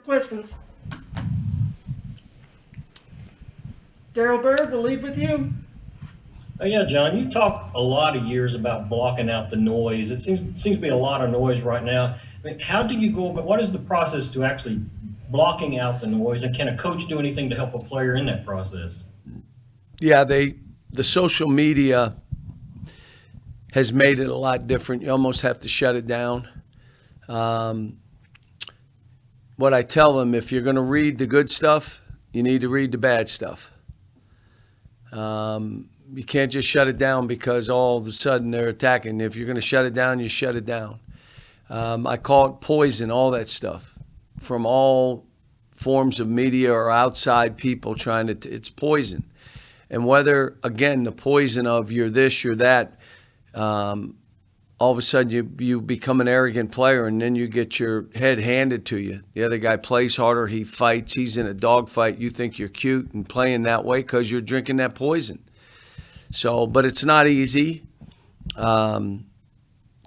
Questions. Daryl Bird, we'll lead with you. Oh yeah, John, you've talked a lot of years about blocking out the noise. It seems to be a lot of noise right now. I mean, how do you go about what is the process to actually blocking out the noise, and can a coach do anything to help a player in that process? Yeah, the social media has made it a lot different. You almost have to shut it down. Um, what I tell them, if you're going to read the good stuff, you need to read the bad stuff. You can't just shut it down because all of a sudden they're attacking. If you're going to shut it down, you shut it down. I call it poison, all that stuff, from all forms of media or outside people trying to, it's poison. And whether, again, the poison of you're this, you're that, all of a sudden you become an arrogant player and then you get your head handed to you. The other guy plays harder, he fights, he's in a dogfight. You think you're cute and playing that way because you're drinking that poison. So, but it's not easy. Trying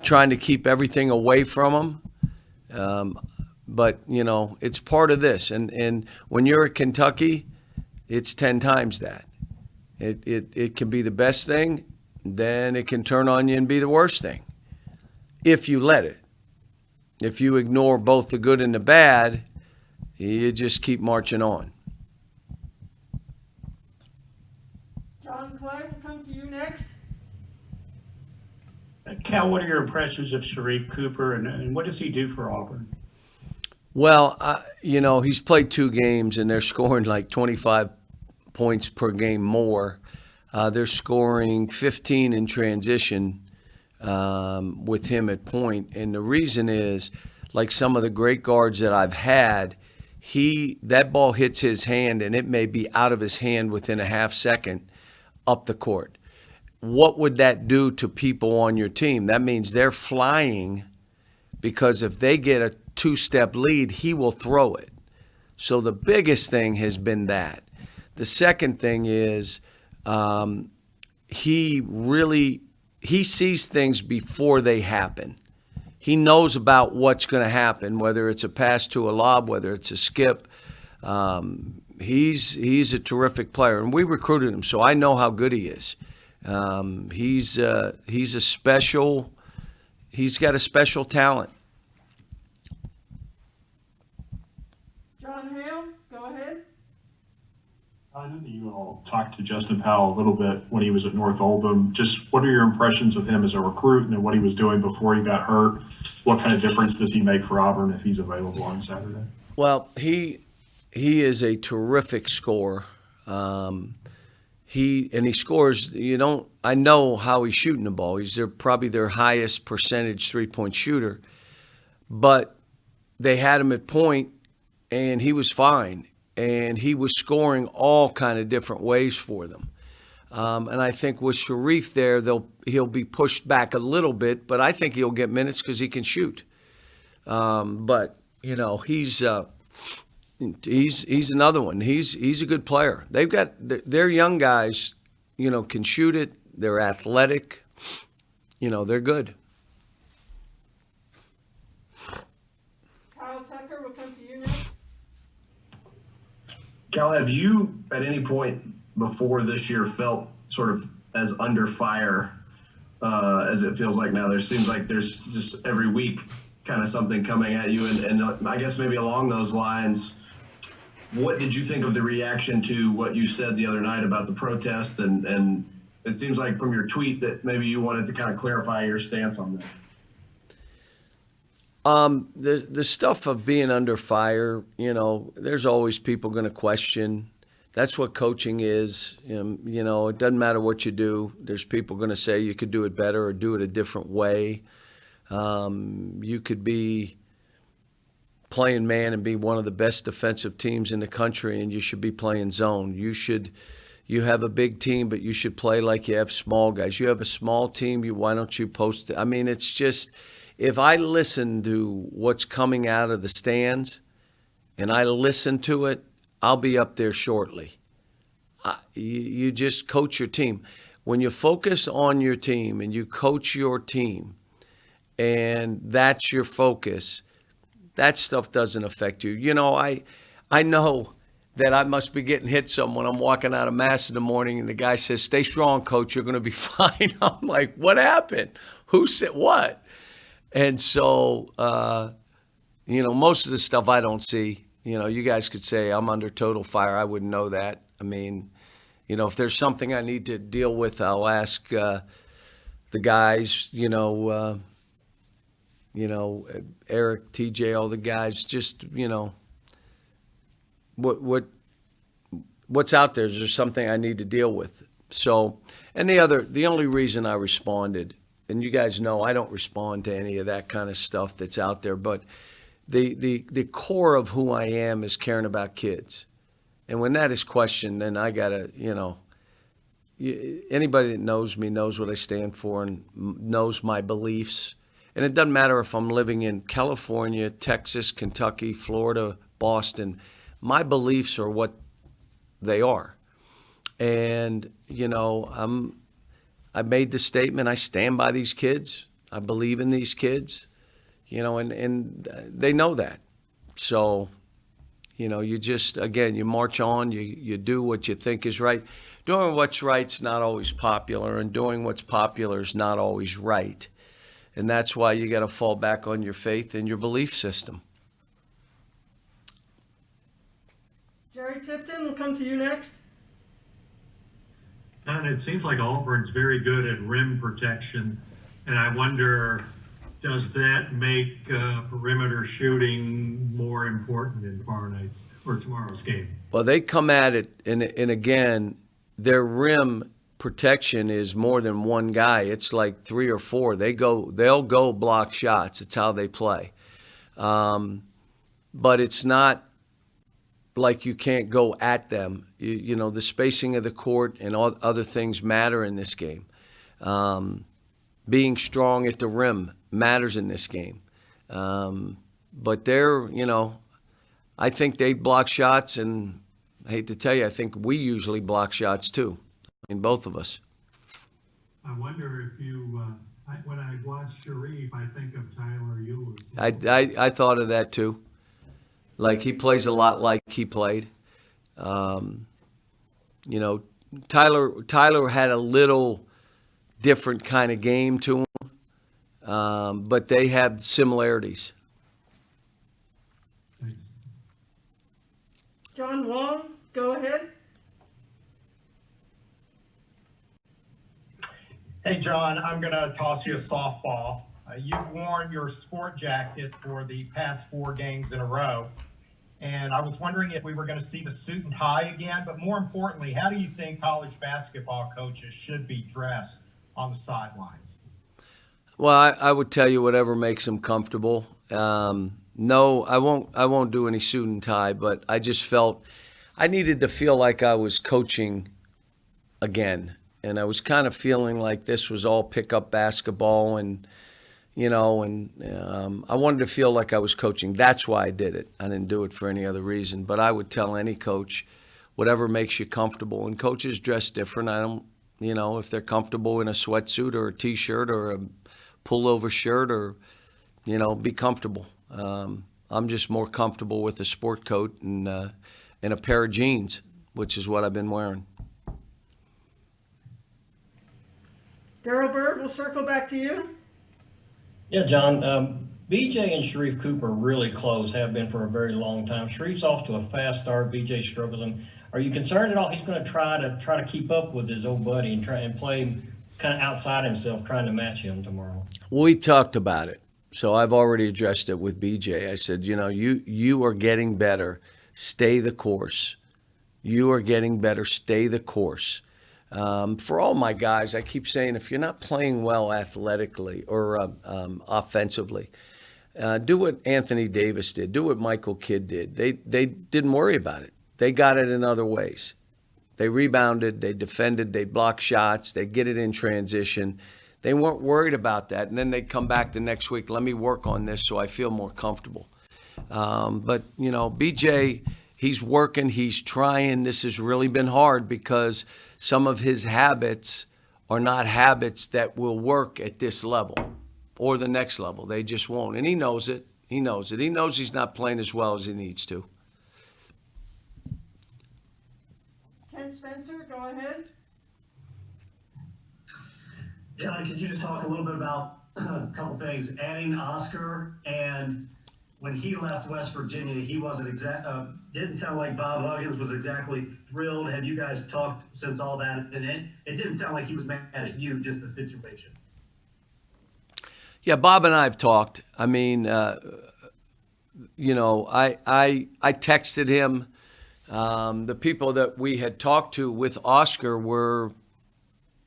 to keep everything away from them. But, you know, it's part of this. And when you're at Kentucky, it's 10 times that. It can be the best thing, then it can turn on you and be the worst thing if you let it. If you ignore both the good and the bad, you just keep marching on. John Clay will come to you next. Cal, what are your impressions of Sharif Cooper, and what does he do for Auburn? Well, you know, he's played 2 games and they're scoring like 25 points per game more. They're scoring 15 in transition with him at point. And the reason is, like some of the great guards that I've had, that ball hits his hand and it may be out of his hand within a half second up the court. What would that do to people on your team? That means they're flying, because if they get a 2-step lead, he will throw it. So the biggest thing has been that. The second thing is he sees things before they happen. He knows about what's going to happen, whether it's a pass to a lob, whether it's a skip. He's a terrific player, and we recruited him, so I know how good he is. He's a special. He's got a special talent. John Hale, go ahead. I know that you all talked to Justin Powell a little bit when he was at North Oldham. Just what are your impressions of him as a recruit and what he was doing before he got hurt? What kind of difference does he make for Auburn if he's available on Saturday? Well, he is a terrific scorer. He scores. I know how he's shooting the ball. He's probably their highest percentage 3-point shooter. But they had him at point, and he was fine. And he was scoring all kind of different ways for them. And I think with Sharif there, he'll be pushed back a little bit, but I think he'll get minutes because he can shoot. But you know, he's another one. He's a good player. They've got their young guys, you know, can shoot it. They're athletic. You know, they're good. Kyle Tucker will come to you next. Cal, have you at any point before this year felt sort of as under fire as it feels like now? There seems like there's just every week kind of something coming at you. And I guess maybe along those lines, what did you think of the reaction to what you said the other night about the protest? And it seems like from your tweet that maybe you wanted to kind of clarify your stance on that. The stuff of being under fire, you know, there's always people going to question. That's what coaching is. You know, it doesn't matter what you do. There's people going to say you could do it better or do it a different way. You could be playing man and be one of the best defensive teams in the country, and you should be playing zone. You have a big team, but you should play like you have small guys. You have a small team. Why don't you post it? I mean, it's just, if I listen to what's coming out of the stands and I listen to it, I'll be up there shortly. You just coach your team. When you focus on your team and you coach your team and that's your focus, that stuff doesn't affect you. You know, I know that I must be getting hit some when I'm walking out of Mass in the morning and the guy says, "Stay strong, coach, you're going to be fine." I'm like, what happened? Who said what? And so, you know, most of the stuff I don't see. You know, you guys could say I'm under total fire. I wouldn't know that. I mean, you know, if there's something I need to deal with, I'll ask the guys, Eric, TJ, all the guys, just, you know, what's out there? Is there something I need to deal with? So, and the only reason I responded, and you guys know I don't respond to any of that kind of stuff that's out there, but the core of who I am is caring about kids. And when that is questioned, then I gotta, anybody that knows me knows what I stand for and knows my beliefs. And it doesn't matter if I'm living in California, Texas, Kentucky, Florida, Boston. My beliefs are what they are. And, I made the statement, I stand by these kids. I believe in these kids, and they know that. So, you just, again, you march on, you do what you think is right. Doing what's right's not always popular, and doing what's popular is not always right. And that's why you got to fall back on your faith and your belief system. Jerry Tipton, we'll come to you next. And it seems like Auburn's very good at rim protection, and I wonder, does that make perimeter shooting more important in tomorrow's game? Well, they come at it, and again, their rim protection is more than one guy. It's like 3 or 4. They'll go block shots. It's how they play. But it's not like you can't go at them. The spacing of the court and all other things matter in this game. Being strong at the rim matters in this game. But I think they block shots, and I hate to tell you, I think we usually block shots too. Both of us. I wonder if you, when I watch Sharif, I think of Tyler Eulis. I thought of that too. Like, he plays a lot like he played. Tyler had a little different kind of game to him, but they have similarities. Thanks. John Wong, go ahead. Hey, John, I'm going to toss you a softball. You've worn your sport jacket for the past 4 games in a row. And I was wondering if we were going to see the suit and tie again. But more importantly, how do you think college basketball coaches should be dressed on the sidelines? Well, I would tell you whatever makes them comfortable. No, I won't do any suit and tie, but I just felt I needed to feel like I was coaching again. And I was kind of feeling like this was all pickup basketball, and I wanted to feel like I was coaching. That's why I did it. I didn't do it for any other reason. But I would tell any coach, whatever makes you comfortable. And coaches dress different. I don't, if they're comfortable in a sweatsuit or a T-shirt or a pullover shirt, or, be comfortable. I'm just more comfortable with a sport coat and a pair of jeans, which is what I've been wearing. Daryl Bird, we'll circle back to you. Yeah, John, BJ and Sharif Cooper are really close, have been for a very long time. Sharif's off to a fast start. BJ struggling. Are you concerned at all he's going to try to keep up with his old buddy and try and play kind of outside himself, trying to match him tomorrow? We talked about it. So I've already addressed it with BJ. I said, you are getting better. Stay the course. You are getting better. Stay the course. For all my guys, I keep saying, if you're not playing well athletically or offensively, do what Anthony Davis did. Do what Michael Kidd did. They didn't worry about it. They got it in other ways. They rebounded. They defended. They blocked shots. They get it in transition. They weren't worried about that. And then they'd come back the next week, let me work on this so I feel more comfortable. But, BJ, he's working, he's trying. This has really been hard because some of his habits are not habits that will work at this level or the next level. They just won't. And he knows it. He knows it. He knows he's not playing as well as he needs to. Ken Spencer, go ahead. John, could you just talk a little bit about a couple things? Adding Oscar, and when he left West Virginia, he wasn't didn't sound like Bob Huggins was exactly thrilled. Have you guys talked since all that? And it didn't sound like he was mad at you, just the situation. Yeah, Bob and I have talked. I mean, you know, I texted him. The people that we had talked to with Oscar were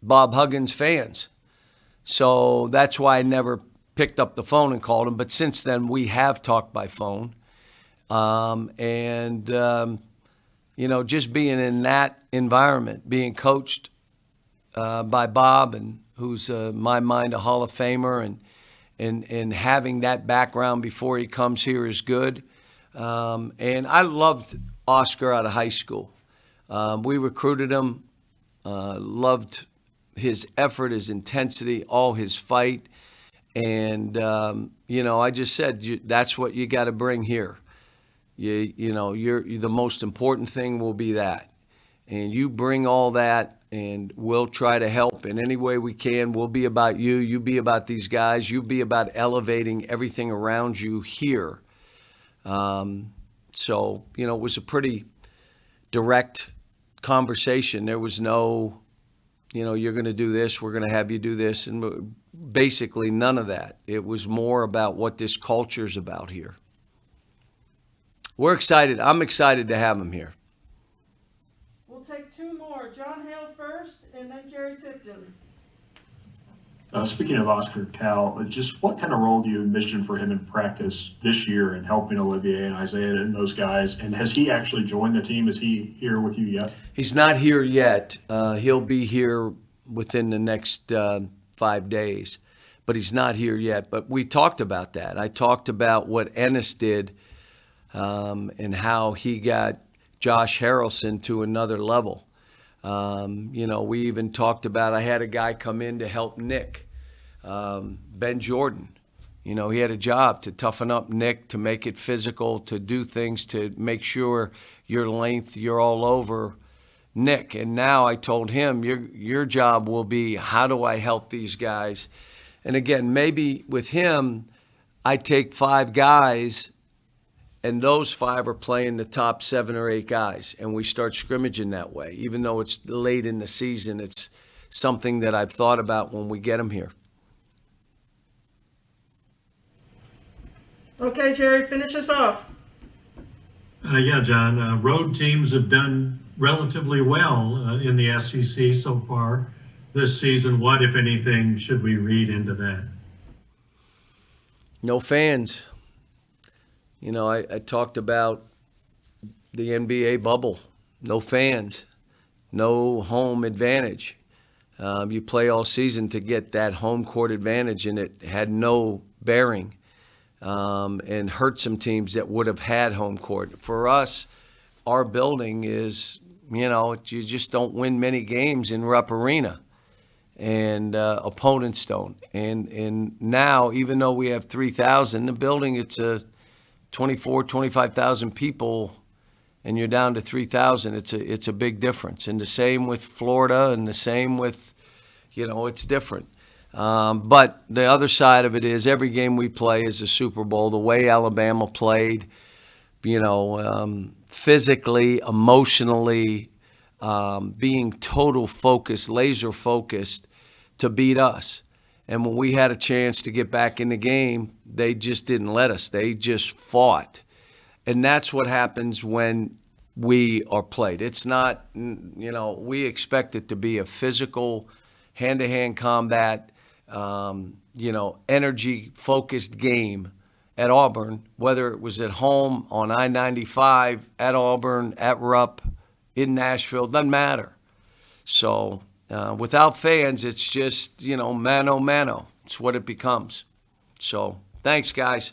Bob Huggins fans. So that's why I never picked up the phone and called him. But since then, we have talked by phone. You know, just being in that environment, being coached by Bob, and who's, in my mind, a Hall of Famer, and having that background before he comes here is good. And I loved Oscar out of high school. We recruited him, loved his effort, his intensity, all his fight. And, you know, I just said, that's what you got to bring here. You know, you're the most important thing will be that. And you bring all that, and we'll try to help in any way we can. We'll be about you. You be about these guys. You be about elevating everything around you here. So, you know, it was a pretty direct conversation. There was no, you know, you're going to do this, we're going to have you do this, and basically none of that. It was more about what this culture's about here. We're excited. I'm excited to have him here. We'll take two more. John Hale first, and then Jerry Tipton. Speaking of Oscar, Cal, just what kind of role do you envision for him in practice this year in helping Olivier and Isaiah and those guys? And has he actually joined the team? Is he here with you yet? He's not here yet. He'll be here within the next 5 days, but he's not here yet. But we talked about that. I talked about what Ennis did and how he got Josh Harrelson to another level. You know, we even talked about, I had a guy come in to help Nick, Ben Jordan. You know, he had a job to toughen up Nick, to make it physical, to do things, to make sure your length, you're all over Nick. And now I told him, your job will be, how do I help these guys? And again, maybe with him, I take 5 guys, and those 5 are playing the top 7 or 8 guys, and we start scrimmaging that way. Even though it's late in the season, it's something that I've thought about when we get them here. Okay, Jerry, finish us off. Yeah, John, road teams have done relatively well in the SEC so far this season. What, if anything, should we read into that? No fans. You know, I talked about the NBA bubble. No fans, no home advantage. You play all season to get that home court advantage, and it had no bearing and hurt some teams that would have had home court. For us, our building is, you know, you just don't win many games in Rupp Arena, and opponents don't. And now, even though we have 3,000, the building, it's a 25,000 people, and you're down to 3,000. It's a big difference. And the same with Florida, and the same with, you know, it's different. But the other side of it is every game we play is a Super Bowl. The way Alabama played, you know, physically, emotionally, being total focused, laser focused to beat us. And when we had a chance to get back in the game, they just didn't let us. They just fought. And that's what happens when we are played. It's not, you know, we expect it to be a physical, hand-to-hand combat, you know, energy-focused game at Auburn, whether it was at home, on I-95, at Auburn, at Rupp, in Nashville, doesn't matter. So without fans, it's just, you know, mano mano. It's what it becomes. So thanks, guys.